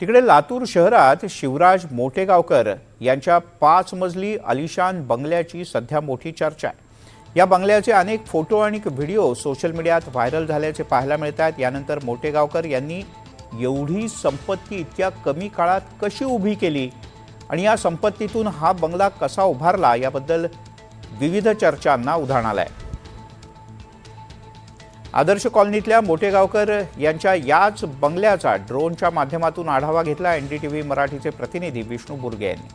तिकडे लातूर शहरात शिवराज मोटेगावकर यांच्या 5 मजली आलिशान बंगल्याची सध्या मोठी चर्चा आहे। या बंगल्याचे अनेक फोटो आणि व्हिडिओ सोशल मीडियात व्हायरल झाल्याचे पाहायला मिळतात। यानंतर मोटेगावकर यांनी एवढी संपत्ती इतक्या कमी काळात कशी उभी केली आणि या संपत्तीतून हा बंगला कसा उभारला याबद्दल विविध चर्चांना उधाण आलंय। आदर्श कॉलनीतल्या मोटेगावकर यांच्या याच बंगल्याचा ड्रोनच्या माध्यमातून आढावा घेतला एनडीटीव्ही मराठीचे प्रतिनिधी विष्णू बुर्गे यांनी।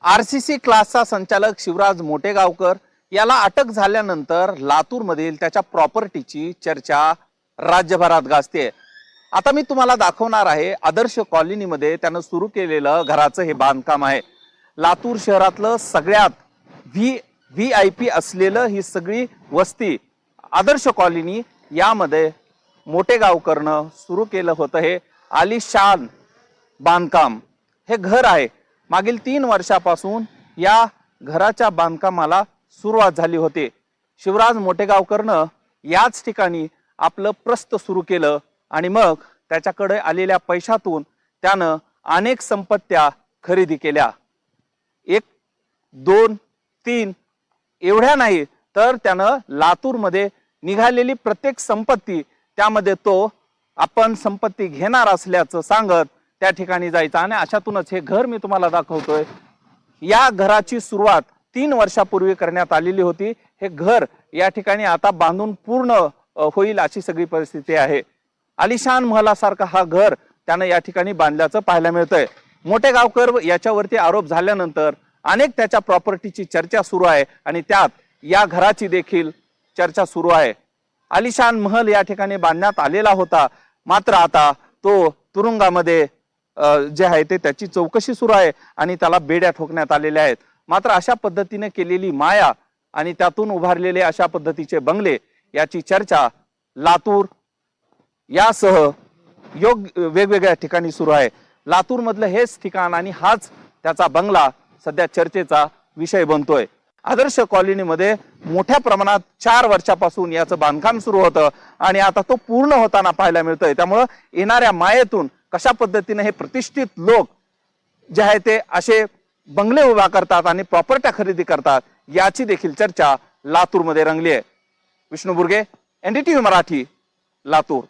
आरसीसी क्लासचा संचालक शिवराज मोटेगावकर याला अटक झाल्यानंतर लातूरमधील त्याच्या प्रॉपर्टीची चर्चा राज्यभरात गाजते। आता मी तुम्हाला दाखवणार आहे आदर्श कॉलनीमध्ये त्यानं सुरू केलेलं घराचं हे बांधकाम आहे। लातूर शहरातलं सगळ्यात व्हीआयपी असलेलं ही सगळी वस्ती आदर्श कॉलनी यामध्ये मोटेगावकरनं सुरू केलं होतं हे आलिशान बांधकाम। हे घर आहे, मागील 3 वर्षापासून या घराच्या बांधकामाला सुरुवात झाली होती। शिवराज मोटेगावकरनं याच ठिकाणी आपलं प्रस्थ सुरू केलं आणि मग त्याच्याकडे आलेल्या पैशातून त्यानं अनेक संपत्त्या खरेदी केल्या। 1, 2, 3 एवढ्या नाही तर त्यानं लातूरमध्ये निघालेली प्रत्येक संपत्ती त्यामध्ये तो आपण संपत्ती घेणार असल्याचं सांगत त्या ठिकाणी जायचं आणि अशातूनच हे घर मी तुम्हाला दाखवतोय। या घराची सुरुवात 3 वर्षापूर्वी करण्यात आलेली होती। हे घर या ठिकाणी आता बांधून पूर्ण होईल अशी सगळी परिस्थिती आहे। आलिशान महलासारखा हा घर त्यानं या ठिकाणी बांधल्याचं पाहायला मिळतंय। मोटेगावकर याच्यावरती आरोप झाल्यानंतर अनेक त्याच्या प्रॉपर्टीची चर्चा सुरू आहे आणि त्यात या घराची देखील चर्चा सुरू आहे। आलिशान महल या ठिकाणी बांधण्यात आलेला होता, मात्र आता तो तुरुंगामध्ये जे आहे ते त्याची चौकशी सुरू आहे आणि त्याला बेड्या ठोकण्यात आलेल्या आहेत। मात्र अशा पद्धतीने केलेली माया आणि त्यातून उभारलेले अशा पद्धतीचे बंगले याची चर्चा लातूर यासह वेगवेगळ्या ठिकाणी सुरू आहे। लातूर मधलं हेच ठिकाण आणि हाच त्याचा बंगला सध्या चर्चेचा विषय बनतोय। आदर्श कॉलनीमध्ये मोठ्या प्रमाणात 4 वर्षापासून याचं बांधकाम सुरू होतं आणि आता तो पूर्ण होताना पाहायला मिळतोय। त्यामुळे येणाऱ्या मायेतून कशा पद्धतीने हे प्रतिष्ठित लोक जे आहे ते असे बंगले उभा करतात आणि प्रॉपर्ट्या खरेदी करतात याची देखील चर्चा लातूरमध्ये रंगली आहे। विष्णू बुर्गे, एनडीटीव्ही मराठी, लातूर।